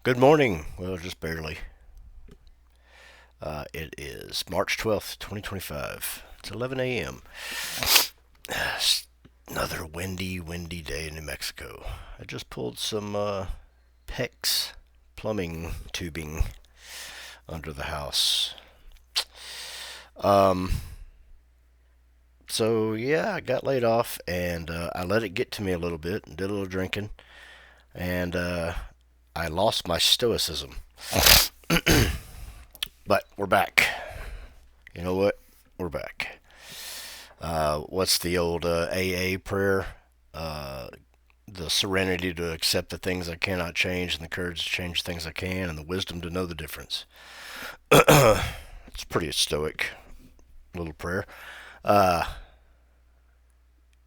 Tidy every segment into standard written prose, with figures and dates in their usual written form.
Good morning. Well, just barely. It is March 12th, 2025. It's 11 a.m. Another windy day in New Mexico. I just pulled some PEX plumbing tubing under the house. Um, so, yeah, I got laid off and I let it get to me a little bit and did a little drinking. And I lost my stoicism. But we're back. You know what? We're back. What's the old AA prayer? Uh, the serenity to accept the things I cannot change, and the courage to change the things I can, and the wisdom to know the difference. It's pretty stoic little prayer. Uh,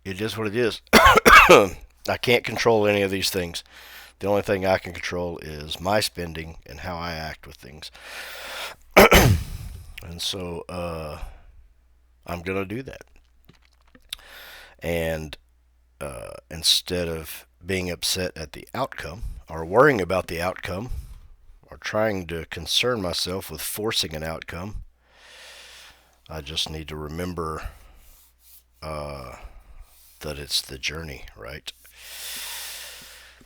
it is what it is. I can't control any of these things. The only thing I can control is my spending and how I act with things. And so I'm going to do that. And instead of being upset at the outcome or worrying about the outcome or trying to concern myself with forcing an outcome, I just need to remember uh, that it's the journey, right?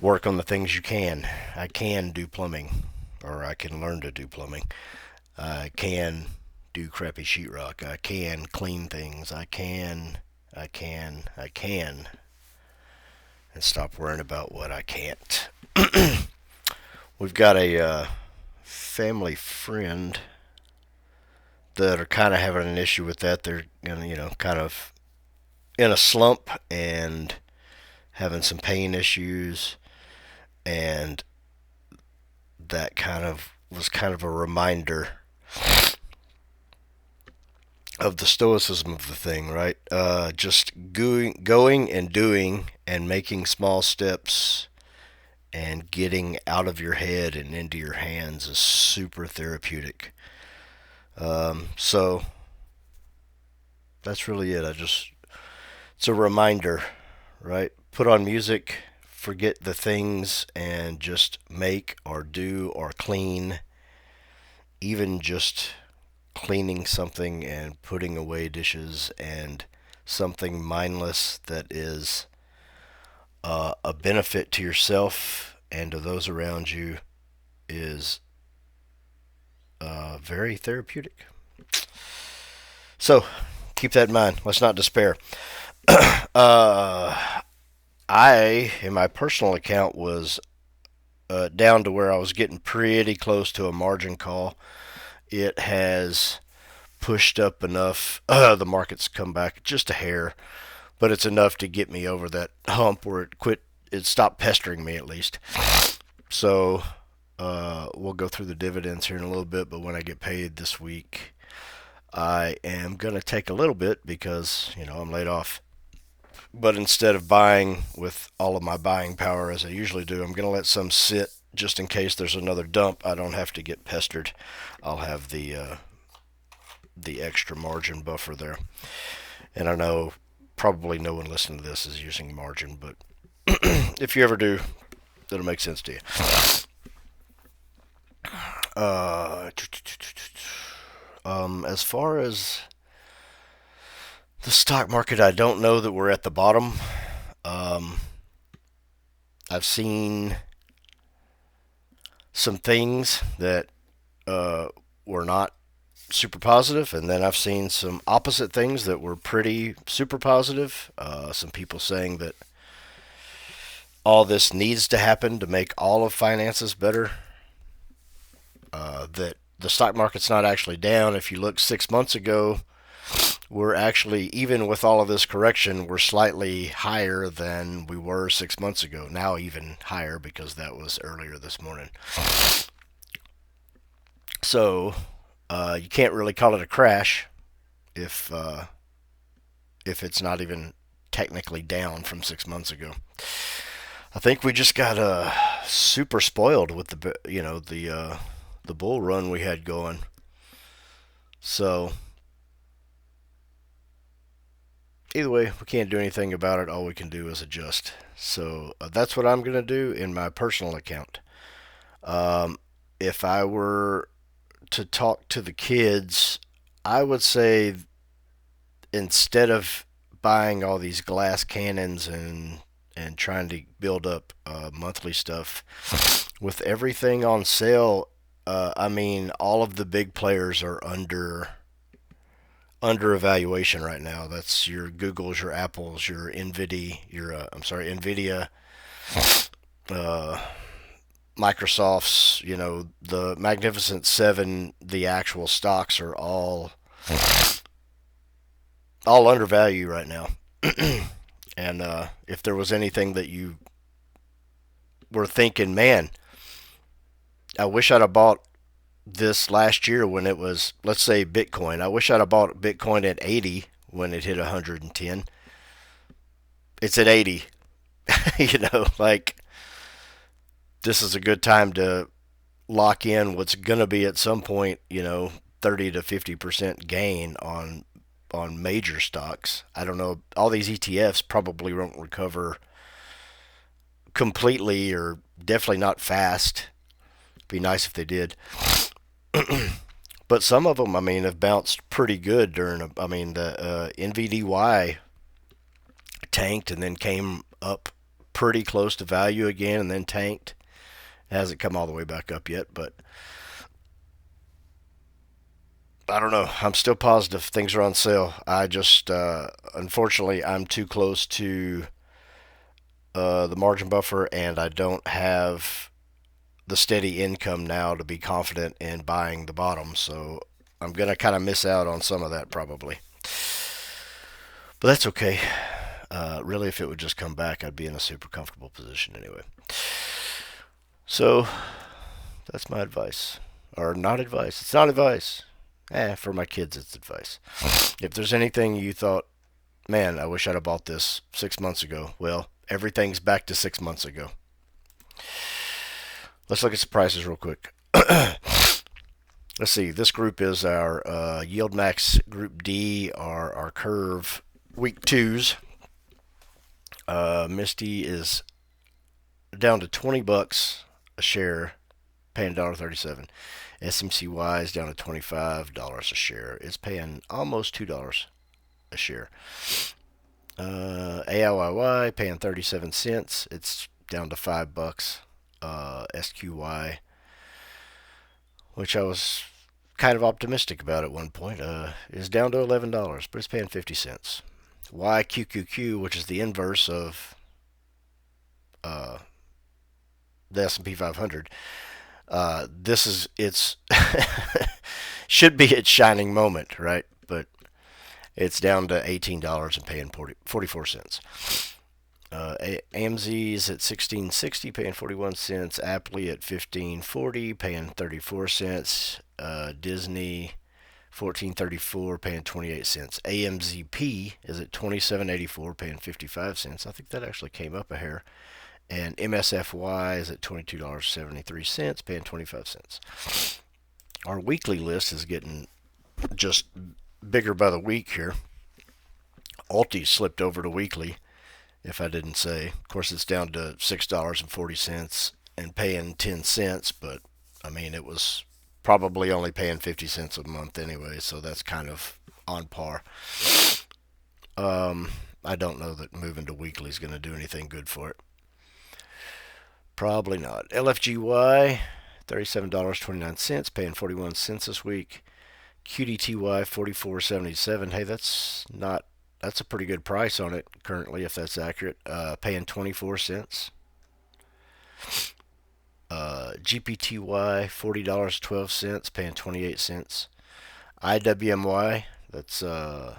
Work on the things you can. I can do plumbing, or I can learn to do plumbing. I can do crappy sheetrock. I can clean things. I can, and stop worrying about what I can't. We've got a family friend that are kind of having an issue with that. They're kind of in a slump and having some pain issues, and that kind of a reminder of the stoicism of the thing, right? Just going and doing and making small steps and getting out of your head and into your hands is super therapeutic. So that's really it. It's a reminder, right? Put on music, forget the things, and just make or do or clean. Even just cleaning something and putting away dishes and something mindless that is a benefit to yourself and to those around you is very therapeutic. So keep that in mind. Let's not despair. uh, I, in my personal account, was down to where I was getting pretty close to a margin call. It has pushed up enough. The market's come back just a hair, but it's enough to get me over that hump where it stopped pestering me at least. So we'll go through the dividends here in a little bit, but when I get paid this week, I am going to take a little bit because, I'm laid off. But instead of buying with all of my buying power as I usually do, I'm going to let some sit just in case there's another dump. I don't have to get pestered. I'll have the extra margin buffer there. And I know probably no one listening to this is using margin, but if you ever do, that'll make sense to you. Uh, as far as the stock market, I don't know that we're at the bottom. Um, I've seen some things that were not super positive, and then I've seen some opposite things that were pretty super positive. Some people saying that all this needs to happen to make all of finances better. That the stock market's not actually down. If you look 6 months ago, we're actually, even with all of this correction, we're slightly higher than we were 6 months ago. Now even higher because that was earlier this morning. So you can't really call it a crash if it's not even technically down from 6 months ago. I think we just got super spoiled with the bull run we had going. So either way, we can't do anything about it. All we can do is adjust. So that's what I'm going to do in my personal account. Um, if I were to talk to the kids, I would say instead of buying all these glass cannons and trying to build up monthly stuff, with everything on sale, I mean, all of the big players are under evaluation right now. That's your Googles, your Apples, your Nvidia, your Nvidia, uh, Microsoft's. The Magnificent Seven. The actual stocks are all undervalued right now. And if there was anything that you were thinking, man, I wish I'd have bought this last year when it was, let's say, Bitcoin. I wish I'd have bought Bitcoin at 80 when it hit 110. It's at 80. Like, this is a good time to lock in what's going to be at some point, 30 to 50% gain on major stocks. I don't know. All these ETFs probably won't recover completely, or definitely not fast. Be nice if they did. But some of them, I mean, have bounced pretty good during. I mean, the NVDY tanked and then came up pretty close to value again, and then tanked. It hasn't come all the way back up yet, but I don't know. I'm still positive things are on sale. I just, unfortunately, I'm too close to the margin buffer, and I don't have the steady income now to be confident in buying the bottom. So I'm going to kind of miss out on some of that probably. But that's okay. Really, if it would just come back, I'd be in a super comfortable position anyway. So that's my advice. Or not advice. It's not advice. For my kids, it's advice. If there's anything you thought, man, I wish I'd have bought this 6 months ago, well, everything's back to 6 months ago. Let's look at some prices real quick. Let's see. This group is our Yield Max Group D, our curve week twos. Misty is down to $20 a share, paying $1.37. SMCY is down to $25 a share. It's paying almost $2 a share. AIYY paying 37 cents. It's down to $5. SQY, which I was kind of optimistic about at one point, is down to $11, but it's paying 50 cents. YQQQ, which is the inverse of the S&P 500, it's should be its shining moment, right? But it's down to $18 and paying 44 cents. AMZ is at 16.60, paying 41 cents. Aptly at 15.40, paying 34 cents. Disney 14.34, paying 28 cents. AMZP is at 27.84, paying 55 cents. I think that actually came up a hair. And MSFY is at $22.73, paying 25 cents. Our weekly list is getting just bigger by the week here. Alti slipped over to weekly, if I didn't say. Of course, it's down to $6.40 and paying 10 cents, but I mean, it was probably only paying 50 cents a month anyway, so that's kind of on par. I don't know that moving to weekly is going to do anything good for it. Probably not. LFGY, $37.29, paying 41 cents this week. QDTY, $44.77. Hey, that's a pretty good price on it currently, if that's accurate. Paying 24 cents. GPTY, $40.12, paying 28 cents. IWMY, that's the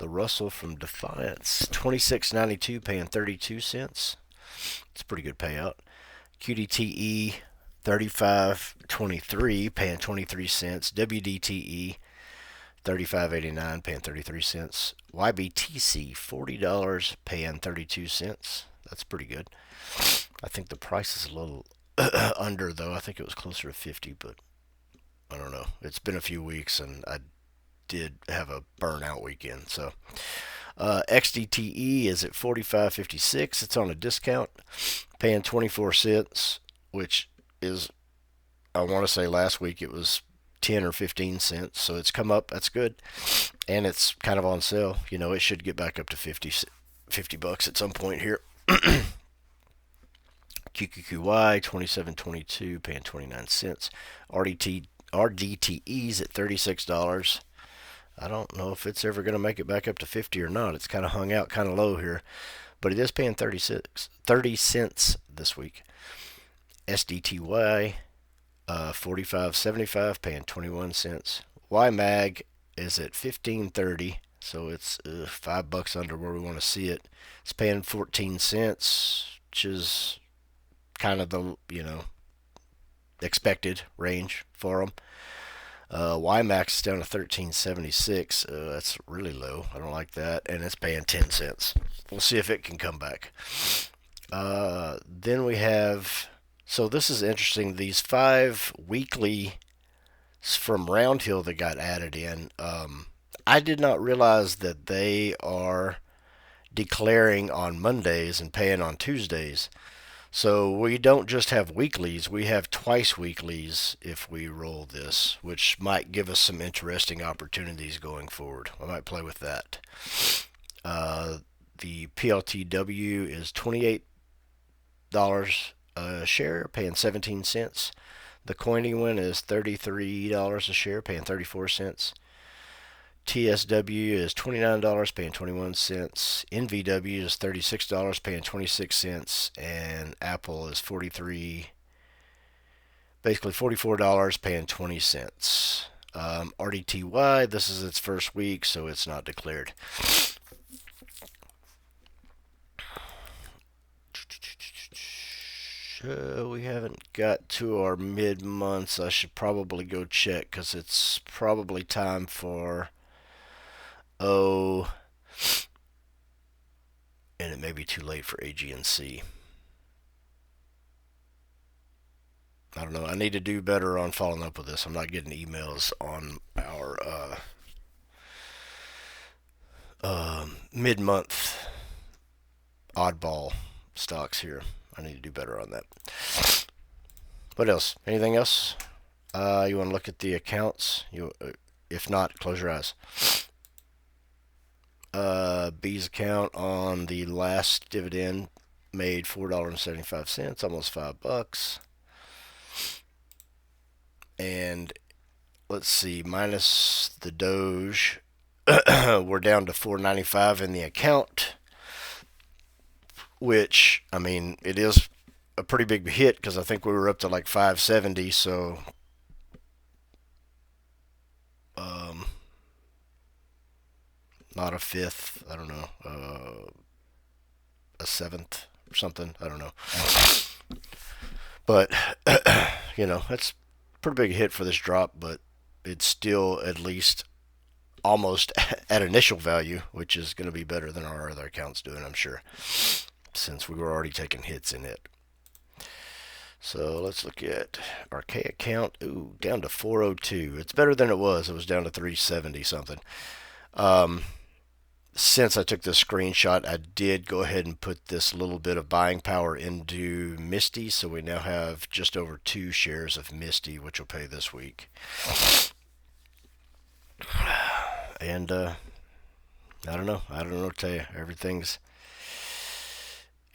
Russell from Defiance, $26.92, paying 32 cents. It's a pretty good payout. QDTE, $35.23, paying 23 cents. WDTE, $35.89, paying 33 cents. YBTC, $40, paying 32 cents. That's pretty good. I think the price is a little under, though. I think it was closer to 50, but I don't know. It's been a few weeks, and I did have a burnout weekend. So XDTE is at $45.56. It's on a discount, paying 24 cents, which is I want to say last week it was 10 or 15 cents, so it's come up. That's good, and it's kind of on sale. It should get back up to 50 bucks at some point here. QQQY 27.22, paying 29 cents. RDTE's at $36. I don't know if it's ever going to make it back up to 50 or not. It's kind of hung out kind of low here, but it is paying 30 cents this week. SDTY 45.75, paying 21 cents. YMAG is at 15.30, so it's $5 under where we want to see it. It's paying 14 cents, which is kind of the expected range for them. YMAX is down to 13.76. That's really low. I don't like that, and it's paying 10 cents. We'll see if it can come back. Then we have. So this is interesting. These 5 weekly from Roundhill that got added in. I did not realize that they are declaring on Mondays and paying on Tuesdays. So we don't just have weeklies, we have twice weeklies if we roll this, which might give us some interesting opportunities going forward. I might play with that. The PLTW is $28 a share, paying 17 cents. The Coiny one is $33 a share, paying 34 cents. TSW is $29, paying 21 cents. NVW is $36, paying 26 cents. And Apple is basically $44, paying 20 cents. RDTY, this is its first week, so it's not declared. We haven't got to our mid-months. I should probably go check because it's probably time for and it may be too late for AG&C. I don't know. I need to do better on following up with this. I'm not getting emails on our mid-month oddball stocks here. I need to do better on that. What else? Anything else? You want to look at the accounts? If not, close your eyes. B's account on the last dividend made $4.75, almost $5. And let's see, minus the Doge, we're down to $4.95 in the account, which, I mean, it is a pretty big hit because I think we were up to like $5.70, so not a fifth, I don't know, a seventh or something, I don't know. But, that's a pretty big hit for this drop, but it's still at least almost at initial value, which is going to be better than our other accounts doing, I'm sure, since we were already taking hits in it. So let's look at our K account. Ooh, down to 402. It's better than it was. It was down to 370 something. Since I took this screenshot, I did go ahead and put this little bit of buying power into Misty, so we now have just over 2 shares of Misty, which will pay this week. And I don't know what to tell you.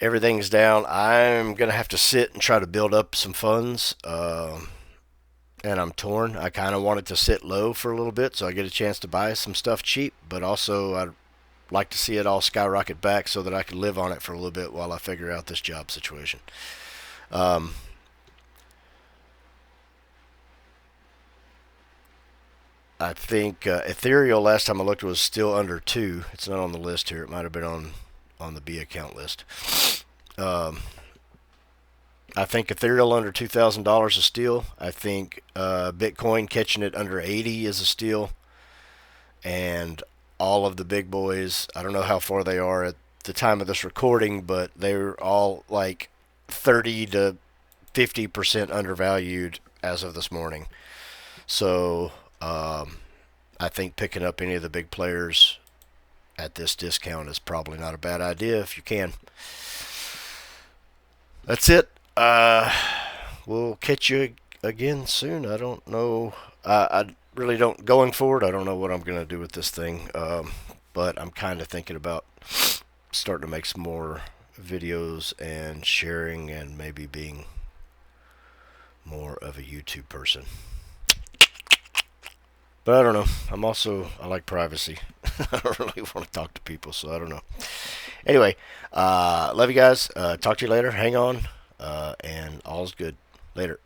Everything's down. I'm gonna have to sit and try to build up some funds, and I'm torn. I kind of want it to sit low for a little bit so I get a chance to buy some stuff cheap, but also I'd like to see it all skyrocket back so that I can live on it for a little bit while I figure out this job situation. I think Ethereal, last time I looked, was still under 2. It's not on the list here. It might have been on the B account list. I think Ethereal under $2,000 is steal. I think Bitcoin catching it under 80 is a steal. And all of the big boys, I don't know how far they are at the time of this recording, but they're all like 30 to 50% undervalued as of this morning. So I think picking up any of the big players at this discount is probably not a bad idea if you can. That's it. We'll catch you again soon. I don't know. I really don't, going forward, I don't know what I'm going to do with this thing. But I'm kind of thinking about starting to make some more videos and sharing and maybe being more of a YouTube person. But I don't know. I like privacy. I don't really want to talk to people, so I don't know. Anyway, love you guys. Talk to you later. Hang on. And all's good. Later.